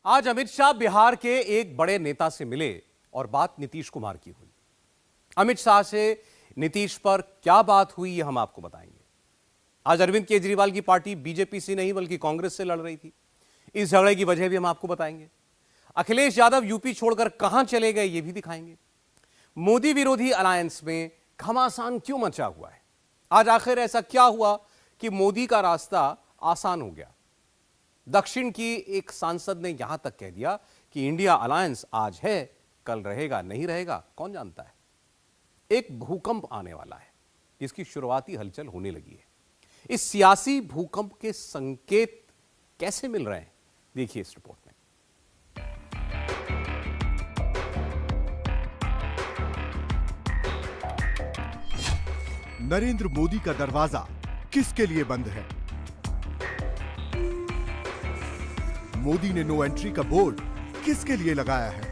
आज अमित शाह बिहार के एक बड़े नेता से मिले और बात नीतीश कुमार की हुई। अमित शाह से नीतीश पर क्या बात हुई ये हम आपको बताएंगे। आज अरविंद केजरीवाल की पार्टी बीजेपी से नहीं बल्कि कांग्रेस से लड़ रही थी। इस झगड़े की वजह भी हम आपको बताएंगे। अखिलेश यादव यूपी छोड़कर कहां चले गए ये भी दिखाएंगे। मोदी विरोधी अलायंस में घमासान क्यों मचा हुआ है? आज आखिर ऐसा क्या हुआ कि मोदी का रास्ता आसान हो गया? दक्षिण की एक सांसद ने यहां तक कह दिया कि इंडिया अलायंस आज है, कल रहेगा नहीं रहेगा कौन जानता है। एक भूकंप आने वाला है जिसकी शुरुआती हलचल होने लगी है। इस सियासी भूकंप के संकेत कैसे मिल रहे हैं, देखिए इस रिपोर्ट में। नरेंद्र मोदी का दरवाजा किसके लिए बंद है? मोदी ने नो एंट्री का बोर्ड किसके लिए लगाया है?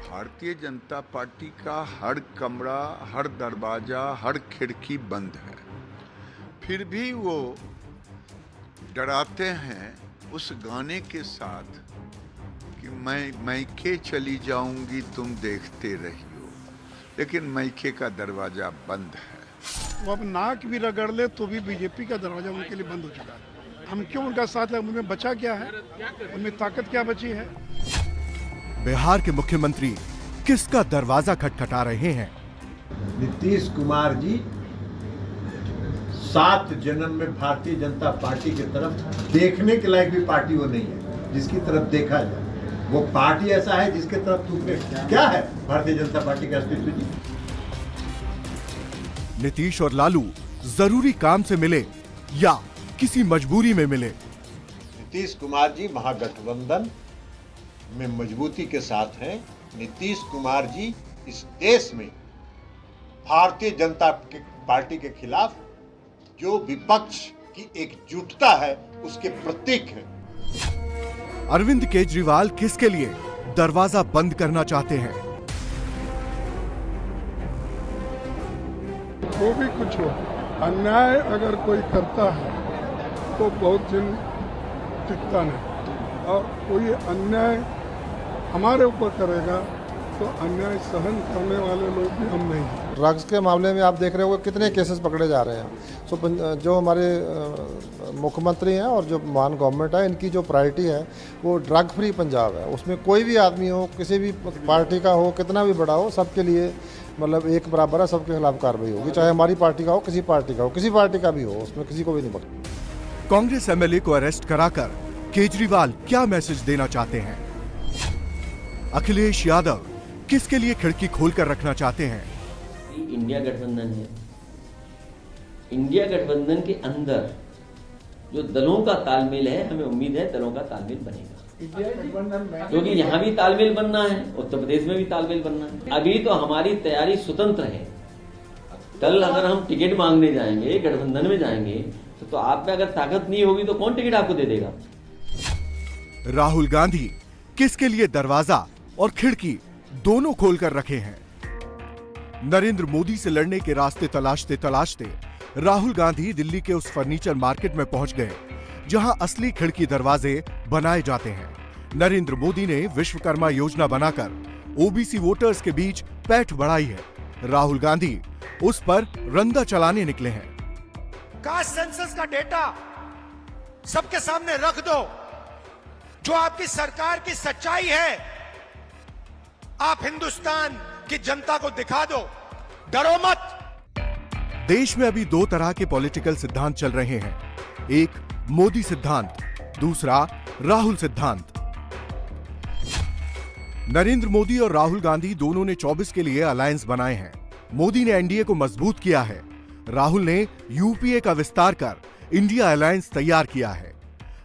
भारतीय जनता पार्टी का हर कमरा, हर दरवाजा, हर खिड़की बंद है, फिर भी वो डराते हैं उस गाने के साथ कि मैं मैके चली जाऊंगी तुम देखते रहियो, लेकिन मैके का दरवाजा बंद है। वो अब नाक भी रगड़ ले तो भी बीजेपी का दरवाजा उनके लिए बंद हो चुका है। हम क्यों उनका साथ है? उनमें बचा क्या है? उनमें ताकत क्या बची है? बिहार के मुख्यमंत्री किसका दरवाजा खटखटा रहे हैं? नीतीश कुमार जी 7 जन्म में भारतीय जनता पार्टी की तरफ देखने के लायक भी पार्टी वो नहीं है जिसकी तरफ देखा जाए। वो पार्टी ऐसा है जिसके तरफ तुमने क्या है भारतीय जनता पार्टी का अस्तित्व जी। नीतीश और लालू जरूरी काम से मिले या किसी मजबूरी में मिले? नीतीश कुमार जी महागठबंधन में मजबूती के साथ हैं। नीतीश कुमार जी इस देश में भारतीय जनता पार्टी के खिलाफ जो विपक्ष की एकजुटता है उसके प्रतीक हैं। अरविंद केजरीवाल किसके लिए दरवाजा बंद करना चाहते हैं? वो भी कुछ हो, अन्याय अगर कोई करता है तो बहुत दिन टिकता नहीं, और कोई अन्याय हमारे ऊपर करेगा तो अन्याय सहन करने वाले लोग भी हम नहीं हैं। ड्रग्स के मामले में आप देख रहे हो कितने केसेस पकड़े जा रहे हैं। सो जो हमारे मुख्यमंत्री हैं और जो मान गवर्नमेंट है, इनकी जो प्रायोरिटी है वो ड्रग फ्री पंजाब है। उसमें कोई भी आदमी हो, किसी भी पार्टी का हो, कितना भी बड़ा हो, सबके लिए मतलब एक बराबर है, सबके खिलाफ कार्रवाई होगी, चाहे हमारी पार्टी का हो, किसी पार्टी का हो, किसी पार्टी का भी हो, उसमें किसी को भी नहीं पकड़ेगा। कांग्रेस एमएलए को अरेस्ट कराकर केजरीवाल क्या मैसेज देना चाहते हैं? अखिलेश यादव किसके लिए खिड़की खोलकर रखना चाहते हैं? इंडिया गठबंधन है। इंडिया गठबंधन के अंदर जो दलों का तालमेल है, हमें उम्मीद है दलों का तालमेल बनेगा, क्योंकि यहाँ भी तालमेल बनना है, उत्तर प्रदेश में भी तालमेल बनना है। अभी तो हमारी तैयारी स्वतंत्र है। कल अगर हम टिकट मांगने जाएंगे, गठबंधन में जाएंगे, तो आप में अगर ताकत नहीं होगी तो कौन टिकट आपको दे देगा? राहुल गांधी किसके लिए दरवाजा और खिड़की दोनों खोलकर रखे हैं? नरेंद्र मोदी से लड़ने के रास्ते तलाशते तलाशते राहुल गांधी दिल्ली के उस फर्नीचर मार्केट में पहुंच गए जहां असली खिड़की दरवाजे बनाए जाते हैं। नरेंद्र मोदी ने विश्वकर्मा योजना बनाकर ओबीसी वोटर्स के बीच पैठ बढ़ाई है। राहुल गांधी उस पर रंदा चलाने निकले हैं। कास्ट सेंसस का डेटा सबके सामने रख दो, जो आपकी सरकार की सच्चाई है, आप हिंदुस्तान की जनता को दिखा दो, डरो मत। देश में अभी 2 तरह के पॉलिटिकल सिद्धांत चल रहे हैं, एक मोदी सिद्धांत, दूसरा राहुल सिद्धांत। नरेंद्र मोदी और राहुल गांधी दोनों ने 24 के लिए अलायंस बनाए हैं। मोदी ने एनडीए को मजबूत किया है, राहुल ने यूपीए का विस्तार कर इंडिया अलायंस तैयार किया है।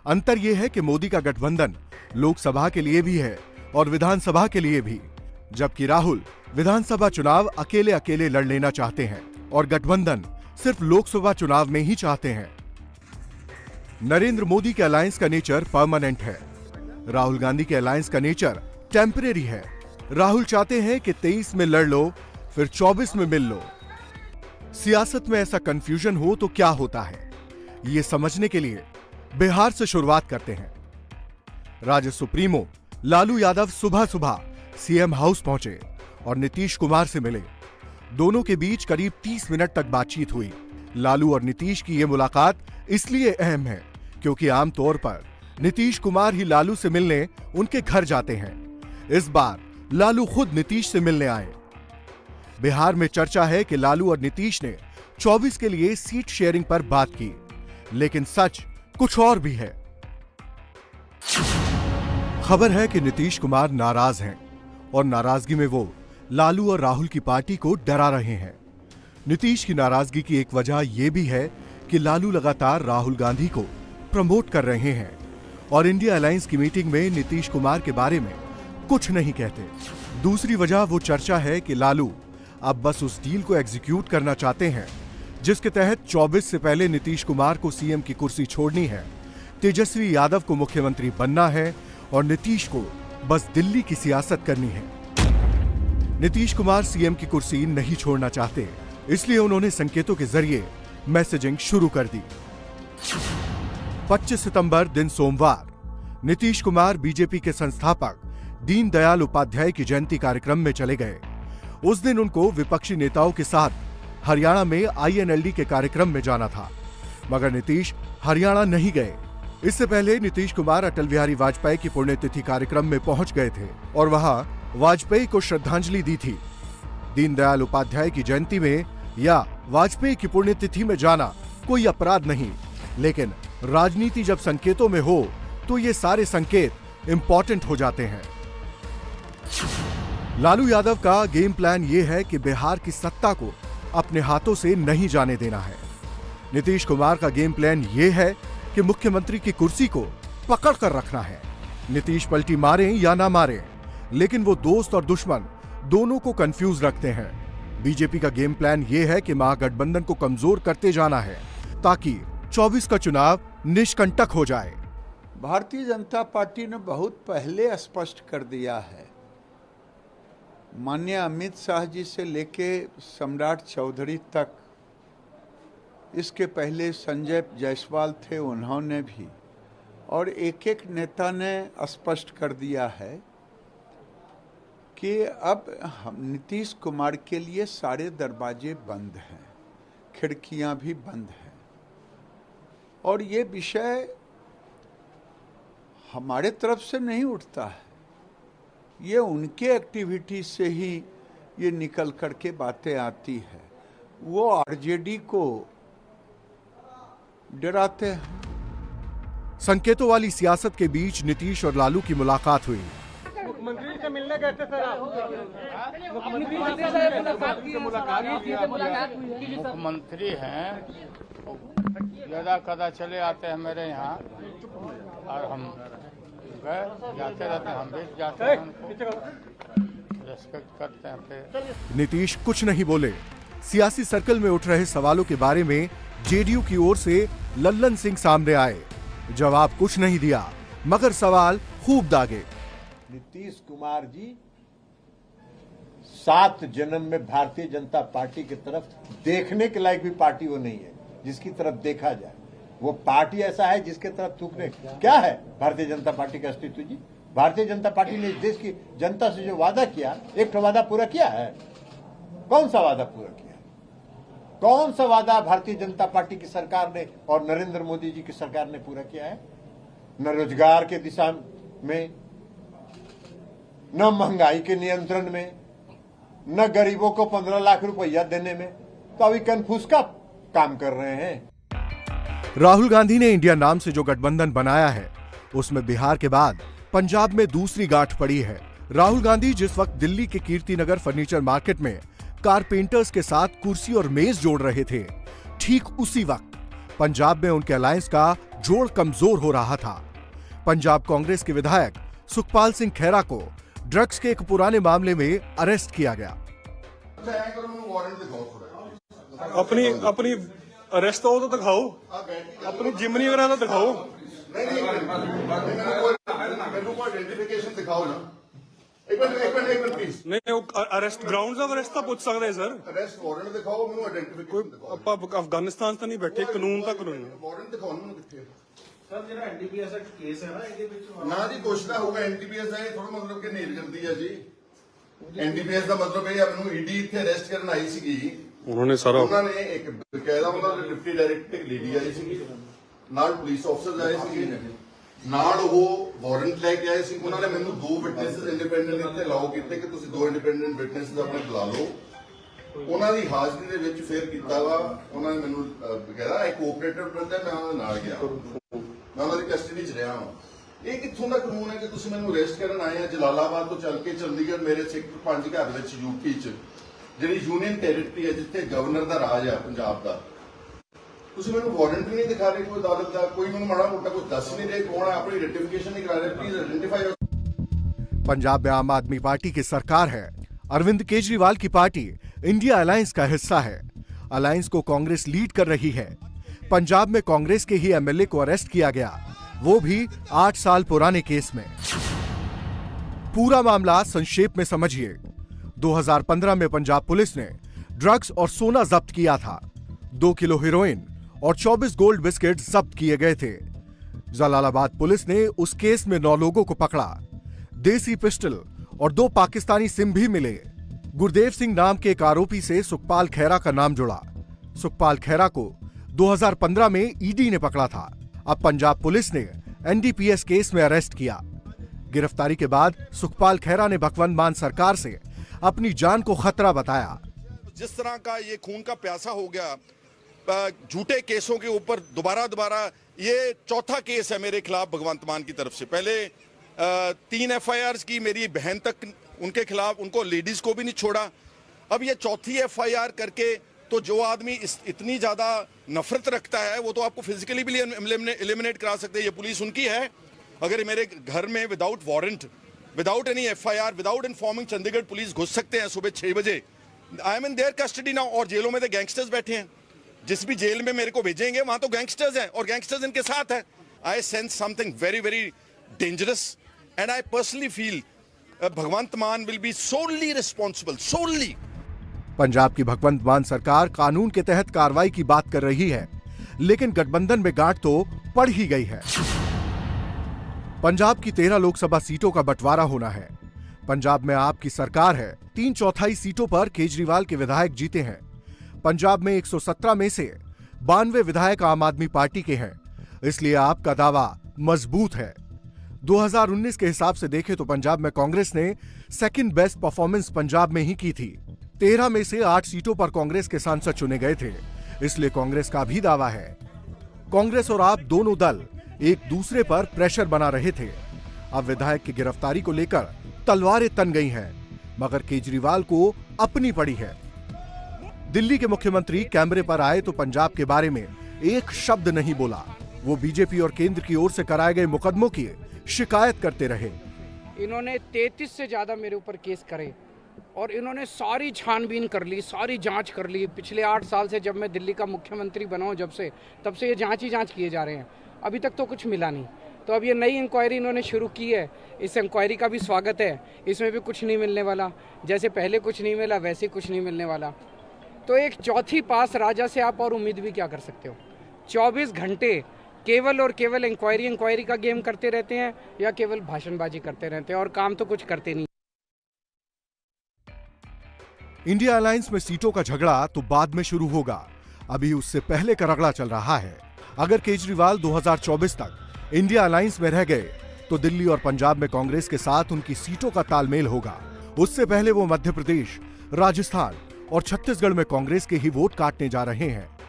अंतर यह है कि मोदी का गठबंधन लोकसभा के लिए भी है और विधानसभा के लिए भी, जबकि राहुल विधानसभा चुनाव अकेले अकेले लड़ लेना चाहते हैं और गठबंधन सिर्फ लोकसभा चुनाव में ही चाहते हैं। नरेंद्र मोदी के अलायंस का नेचर परमानेंट है, राहुल गांधी के अलायंस का नेचर टेम्परेरी है। राहुल चाहते हैं कि 23 में लड़ लो, फिर 24 में मिल लो। सियासत में ऐसा कंफ्यूजन हो तो क्या होता है, ये समझने के लिए बिहार से शुरुआत करते हैं। राज्य सुप्रीमो लालू यादव सुबह सुबह सीएम हाउस पहुंचे और नीतीश कुमार से मिले। दोनों के बीच करीब 30 मिनट तक बातचीत हुई। लालू और नीतीश की यह मुलाकात इसलिए अहम है क्योंकि आमतौर पर नीतीश कुमार ही लालू से मिलने उनके घर जाते हैं। इस बार लालू खुद नीतीश से मिलने आए। बिहार में चर्चा है कि लालू और नीतीश ने 24 के लिए सीट शेयरिंग पर बात की, लेकिन सच कुछ और भी है। खबर है कि नीतीश कुमार नाराज हैं और नाराजगी में वो लालू और राहुल की पार्टी को डरा रहे हैं। नीतीश की नाराजगी की एक वजह यह भी है कि लालू लगातार राहुल गांधी को प्रमोट कर रहे हैं और इंडिया अलायंस की मीटिंग में नीतीश कुमार के बारे में कुछ नहीं कहते। दूसरी वजह वो चर्चा है कि लालू अब बस उस डील को एग्जीक्यूट करना चाहते हैं जिसके तहत 24 से पहले नीतीश कुमार को सीएम की कुर्सी छोड़नी है, तेजस्वी यादव को मुख्यमंत्री बनना है और नीतीश को बस दिल्ली की सियासत करनी है। नीतीश कुमार सीएम की कुर्सी नहीं छोड़ना चाहते, इसलिए उन्होंने संकेतों के जरिए मैसेजिंग शुरू कर दी। 25 सितंबर दिन सोमवार नीतीश कुमार बीजेपी के संस्थापक दीनदयाल उपाध्याय की जयंती कार्यक्रम में चले गए। उस दिन उनको विपक्षी नेताओं के साथ हरियाणा में आईएनएलडी के कार्यक्रम में जाना था, मगर नीतीश हरियाणा नहीं गए। इससे पहले नीतीश कुमार अटल बिहारी वाजपेयी की पुण्यतिथि कार्यक्रम में पहुंच गए थे और वहां वाजपेयी को श्रद्धांजलि दी थी। दीनदयाल उपाध्याय की जयंती में या वाजपेयी की पुण्यतिथि में जाना कोई अपराध नहीं, लेकिन राजनीति जब संकेतों में हो तो ये सारे संकेत इंपॉर्टेंट हो जाते हैं। लालू यादव का गेम प्लान ये है कि बिहार की सत्ता को अपने हाथों से नहीं जाने देना है। नीतीश कुमार का गेम प्लान ये है कि मुख्यमंत्री की कुर्सी को पकड़ कर रखना है। नीतीश पलटी मारें या ना मारें, लेकिन वो दोस्त और दुश्मन दोनों को कंफ्यूज रखते हैं। बीजेपी का गेम प्लान ये है कि महागठबंधन को कमजोर करते जाना है ताकि 24 का चुनाव निष्कंटक हो जाए। भारतीय जनता पार्टी ने बहुत पहले स्पष्ट कर दिया है, माननीय अमित शाह जी से लेके सम्राट चौधरी तक, इसके पहले संजय जायसवाल थे, उन्होंने भी, और एक एक नेता ने स्पष्ट कर दिया है कि अब नीतीश कुमार के लिए सारे दरवाजे बंद हैं, खिड़कियां भी बंद हैं, और ये विषय हमारे तरफ से नहीं उठता है, ये उनके एक्टिविटी से ही ये निकल करके बातें आती है। वो आरजेडी को डराते हैं। संकेतों वाली सियासत के बीच नीतीश और लालू की मुलाकात हुई। मुख्यमंत्री से मिलने गए थे सर आप? मुख्यमंत्री हैं, ज्यादा कदा चले आते हैं मेरे यहाँ और हम गए जाते रहते हैं, हम भी जाते हैं, उनको रेस्पेक्ट करते हैं। फिर नीतीश कुछ नहीं बोले। सियासी सर्कल में उठ रहे सवालों के बारे में जेडीयू की ओर से लल्लन सिंह सामने आए। जवाब कुछ नहीं दिया, मगर सवाल खूब दागे। नीतीश कुमार जी 7 जन्म में भारतीय जनता पार्टी की तरफ देखने के लायक भी पार्टी वो नहीं है जिसकी तरफ देखा जाए। वो पार्टी ऐसा है जिसके तरफ थूकने क्या है भारतीय जनता पार्टी का अस्तित्व जी? भारतीय जनता पार्टी ने देश की जनता से जो वादा किया, एक तो वादा पूरा किया है? कौन सा वादा पूरा किया? कौन सा वादा भारतीय जनता पार्टी की सरकार ने और नरेंद्र मोदी जी की सरकार ने पूरा किया है? न रोजगार के दिशा में, न महंगाई के नियंत्रण में, न गरीबों को 15 लाख रुपया देने में, तो अभी कन्फ्यूज का काम कर रहे हैं। राहुल गांधी ने इंडिया नाम से जो गठबंधन बनाया है उसमें बिहार के बाद पंजाब में दूसरी गांठ पड़ी है। राहुल गांधी जिस वक्त दिल्ली के कीर्तिनगर फर्नीचर मार्केट में कारपेंटर्स के साथ कुर्सी और मेज जोड़ रहे थे, ठीक उसी वक्त पंजाब में उनके अलायंस का जोड़ कमजोर हो रहा था। पंजाब कांग्रेस के विधायक सुखपाल सिंह खैरा को ड्रग्स के एक पुराने मामले में अरेस्ट किया गया। अपनी अरेस्ट तो दिखाओ, अपनी जिमनी वगैरह तो दिखाओ। नहीं अरेस्ट ग्राउंड ऑफ अरेस्ट तो पूछ सकते सर। अरेस्ट वारंट दिखाओ, मैंने आइडेंटिफिकेशन दिखाओ। ਆਪਾਂ ਅਫਗਾਨਿਸਤਾਨ ਤਾਂ ਨਹੀਂ ਬੈਠੇ, ਕਾਨੂੰਨ ਤਾਂ ਕਾਨੂੰਨ ਵਾਰੰਟ ਦਿਖਾਓ ਮੈਨੂੰ ਕਿੱਥੇ। ਨਾ ਜੀ ਕੁਛ ਤਾਂ ਹੋਊਗਾ ਐਨਡੀਪੀਐਸ ਦਾ ਇਹ ਥੋੜਾ ਮਤਲਬ ਕਿ ਨੀਲ ਕਰਦੀ ਆ ਜੀ ਐਨਡੀਪੀਐਸ ਦਾ ਮਤਲਬ ਇਹ ਆ ਮੈਨੂੰ ਈਡੀ ਇੱਥੇ ਅਰੈਸਟ ਕਰਨ ਆਈ ਸੀਗੀ ਉਹਨਾਂ ਨੇ ਇੱਕ ਬਕਾਇਦਾ ਉਹਨਾਂ ਦੇ ਡਿਪਟੀ ਡਾਇਰੈਕਟਰ ਇੱਕ ਲੇਡੀ ਆਈ ਸੀਗੀ ਨਾਲ ਪੁਲਿਸ ਅਫਸਰ ਆਏ ਸੀਗੇ ਨਾਲ ਉਹ ਵਾਰੰਟ ਲੈ ਕੇ ਆਏ ਸੀ ਉਹਨਾਂ ਨੇ ਮੈਨੂੰ 2 ਵਿਟਨੈਸਸ ਇੰਡੀਪੈਂਡੈਂਟ ਇੱਥੇ ਲਾਓ ਕੀਤੇ ਕਿ ਤੁਸੀਂ 2 ਇੰਡੀਪੈਂਡੈਂਟ ਵਿਟਨੈਸਸ ਆਪਣੇ ਬੁਲਾ ਲਓ ਉਹਨਾਂ ਦੀ ਹਾਜ਼ਰੀ ਦੇ ਵਿੱਚ ਫੇਰ ਕੀਤਾ ਵਾ ਉਹਨਾਂ ਨੇ ਮੈਨੂੰ ਕਹਿੰਦਾ ਇੱਕ ਕੋਆਪਰੇਟਰ ਬੰਦਾ ਮੈਂ ਉਹਨਾਂ ਨਾਲ ਗਿਆ ਮੈਂ ਉਹਨਾਂ ਦੀ ਕਸਟਡੀ 'ਚ ਰਿਹਾ ਹਾਂ ਇਹ ਕਿੱਥੋਂ ਦਾ ਕਾਨੂੰਨ ਹੈ ਕਿ ਤੁਸੀਂ ਮੈਨੂੰ ਅਰੈਸਟ ਕਰਨ ਆਏ ਆ ਜਲਾਲਾਬਾਦ ਤੋਂ ਚੱਲ ਕੇ ਚੰਡੀਗੜ੍ਹ ਮੇਰੇ ਸੈਕਟਰ 5 ਘਰ ਵਿੱਚ ਯੂਪੀ 'ਚ ਜਿਹੜੀ ਯੂਨੀਅਨ ਟੈਰੀਟਰੀ ਹੈ ਜਿੱਥੇ ਗਵਰਨਰ ਦਾ ਰਾਜ ਆ ਪੰਜਾਬ ਦਾ ਤੁਸੀਂ ਮੈਨੂੰ ਵਾਰੰਟ ਵੀ ਨਹੀਂ ਦਿਖਾ ਰਹੇ ਕੋਈ ਅਦਾਲਤ ਦਾ ਕੋਈ ਮੈਨੂੰ ਮਾੜਾ ਮੋਟਾ ਕੁਝ ਦੱਸ ਨਹੀਂ ਰਹੇ ਕੌਣ है अपनी रेटिफिकेशन नहीं करा रहे प्लीज आइडेंटिफाई पंजाब में आम आदमी पार्टी की सरकार है अरविंद केजरीवाल की पार्टी इंडिया अलायंस का हिस्सा है अलायंस को कांग्रेस लीड कर रही है पंजाब में कांग्रेस के ही एमएलए को अरेस्ट किया गया वो भी 8 साल पुराने केस में पूरा मामला संक्षेप में समझिए 2015 में पंजाब पुलिस ने ड्रग्स और सोना जब्त किया था 2 किलो हेरोइन और 24 गोल्ड बिस्किट जब्त किए गए थे जलालाबाद पुलिस ने उस केस में 9 लोगों को पकड़ा देसी पिस्टल और 2 पाकिस्तानी सिम भी मिले गुरदेव सिंह नाम के एक आरोपी से सुखपाल खैरा का नाम जुड़ा सुखपाल खैरा को 2015 में ईडी ने पकड़ा था अब पंजाब पुलिस ने एनडीपीएस केस में अरेस्ट किया गिरफ्तारी के बाद सुखपाल खैरा ने भगवंत मान सरकार से अपनी जान को खतरा बताया जिस तरह का ये खून का प्यासा हो गया झूठे केसों के ऊपर दोबारा ये चौथा केस है मेरे खिलाफ भगवंत मान की तरफ से पहले 3 FIRs की मेरी बहन तक उनके खिलाफ उनको लेडीज को भी नहीं छोड़ा अब ये चौथी FIR करके तो जो आदमी इतनी ज्यादा नफरत रखता है वो तो आपको फिजिकली भी एलिमिनेट करा सकते हैं ये पुलिस उनकी है अगर मेरे घर में without warrant without any FIR without informing Chandigarh police घुस सकते हैं सुबह 6 बजे I am in their custody now और जेलों में तो गैंगस्टर्स बैठे हैं जिस भी जेल में मेरे को भेजेंगे वहां तो गैंगस्टर्स हैं और गैंगस्टर्स इनके साथ हैं I sense something very very dangerous and I personally feel Bhagwant Mann will be solely responsible solely Punjab की भगवंत मान सरकार कानून के तहत कार्रवाई की बात कर रही है लेकिन गठबंधन में गांठ तो पड़ ही गई है पंजाब की 13 लोकसभा सीटों का बंटवारा होना है पंजाब में आपकी सरकार है 3/4 सीटों पर केजरीवाल के विधायक जीते हैं पंजाब में 117 में से 92 विधायक आम आदमी पार्टी के हैं इसलिए आपका दावा मजबूत है 2019 के हिसाब से देखें तो पंजाब में कांग्रेस ने सेकंड बेस्ट परफॉर्मेंस पंजाब में ही की थी 13 में से 8 सीटों पर कांग्रेस के सांसद चुने गए थे इसलिए कांग्रेस का भी दावा है कांग्रेस और आप दोनों दल एक दूसरे पर प्रेशर बना रहे थे अब विधायक की गिरफ्तारी को लेकर तलवारें तन गई हैं मगर केजरीवाल को अपनी पड़ी है दिल्ली के मुख्यमंत्री कैमरे पर आए तो पंजाब के बारे में एक शब्द नहीं बोला वो बीजेपी और केंद्र की ओर से कराए गए मुकदमों की शिकायत करते रहे इन्होंने 33 से ज्यादा मेरे ऊपर केस करे और इन्होंने सारी छानबीन कर ली सारी जांच कर ली पिछले 8 साल से जब मैं दिल्ली का मुख्यमंत्री बना हूं तब से ये जांच ही जांच किए जा रहे हैं अभी तक तो कुछ मिला नहीं तो अब ये नई इंक्वायरी इन्होंने शुरू की है इस इंक्वायरी का भी स्वागत है इसमें भी कुछ नहीं मिलने वाला जैसे पहले कुछ नहीं मिला वैसे कुछ नहीं मिलने वाला तो एक चौथी पास राजा से आप और उम्मीद भी क्या कर सकते हो 24 घंटे केवल और केवल इंक्वायरी का गेम करते रहते हैं या केवल भाषणबाजी करते रहते हैं और काम तो कुछ करते नहीं इंडिया अलायंस में सीटों का झगड़ा तो बाद में शुरू होगा अभी उससे पहले का रगड़ा चल रहा है अगर केजरीवाल 2024 तक इंडिया अलायंस में रह गए तो दिल्ली और पंजाब में कांग्रेस के साथ उनकी सीटों का तालमेल होगा उससे पहले वो मध्य प्रदेश राजस्थान और छत्तीसगढ़ में कांग्रेस के ही वोट काटने जा रहे हैं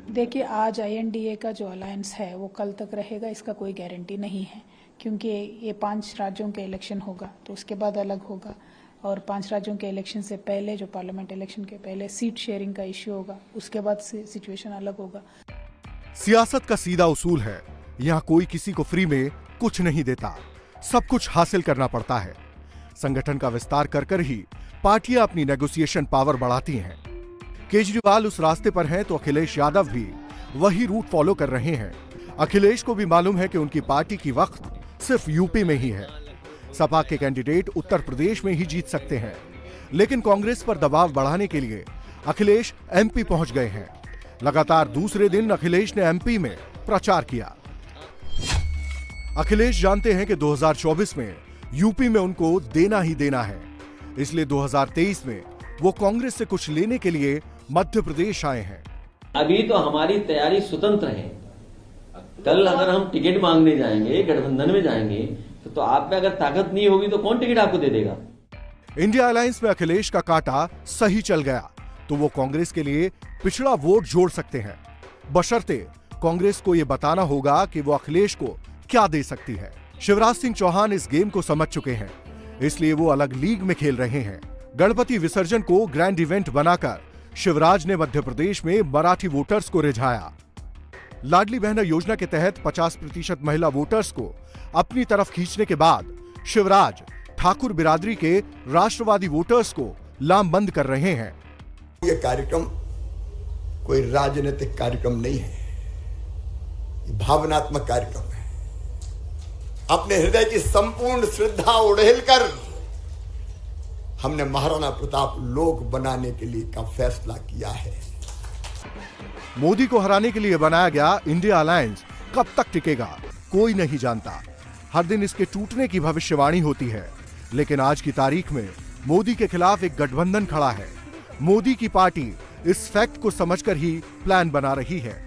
देखिए आज INDA का जो अलायंस है वो कल तक रहेगा इसका कोई गारंटी नहीं है क्योंकि ये 5 राज्यों के इलेक्शन होगा तो उसके बाद अलग होगा और 5 राज्यों के इलेक्शन से पहले जो पार्लियामेंट इलेक्शन के पहले सीट शेयरिंग का इश्यू होगा उसके बाद सिचुएशन अलग होगा सियासत का सीधा उसूल है यहाँ कोई किसी को फ्री में कुछ नहीं देता सब कुछ हासिल करना पड़ता है संगठन का विस्तार कर ही पार्टियां अपनी नेगोशिएशन पावर बढ़ाती हैं केजरीवाल उस रास्ते पर हैं तो अखिलेश यादव भी वही रूट फॉलो कर रहे हैं अखिलेश को भी मालूम है कि उनकी पार्टी की वक्त सिर्फ यूपी में ही है सपा के कैंडिडेट उत्तर प्रदेश में ही जीत सकते हैं लेकिन कांग्रेस पर दबाव बढ़ाने के लिए अखिलेश MP पहुंच गए हैं लगातार दूसरे दिन अखिलेश ने MP में प्रचार किया अखिलेश जानते हैं कि 2024 में यूपी में उनको देना ही देना है, इसलिए 2023 में वो कांग्रेस से कुछ लेने के लिए मध्य प्रदेश आए हैं। अभी तो हमारी तैयारी स्वतंत्र है। कल अगर हम टिकट मांगने जाएंगे, गठबंधन में जाएंगे, तो आप में अगर ताकत नहीं होगी तो कौन टिकट आपको दे देगा? इंडिया अलायंस में अखिलेश का कांटा सही चल गया तो वो कांग्रेस के लिए पिछड़ा वोट जोड़ सकते हैं, बशर्ते कांग्रेस को यह बताना होगा कि वो अखिलेश को क्या दे सकती है। शिवराज सिंह चौहान इस गेम को समझ चुके हैं, इसलिए वो अलग लीग में खेल रहे हैं। गणपति विसर्जन को ग्रैंड इवेंट बनाकर शिवराज ने मध्य प्रदेश में मराठी वोटर्स को रिझाया। लाडली बहना योजना के तहत 50% महिला वोटर्स को अपनी तरफ खींचने के बाद शिवराज ठाकुर बिरादरी के राष्ट्रवादी वोटर्स को लामबंद कर रहे हैं। ये कार्यक्रम कोई राजनीतिक कार्यक्रम नहीं है, ये भावनात्मक कार्यक्रम है। अपने हृदय की संपूर्ण श्रद्धा उड़ेल कर हमने महाराणा प्रताप लोक बनाने के लिए का फैसला किया है। मोदी को हराने के लिए बनाया गया इंडिया अलायंस कब तक टिकेगा कोई नहीं जानता। हर दिन इसके टूटने की भविष्यवाणी होती है, लेकिन आज की तारीख में मोदी के खिलाफ एक गठबंधन खड़ा है। मोदी की पार्टी इस फैक्ट को समझकर ही प्लान बना रही है।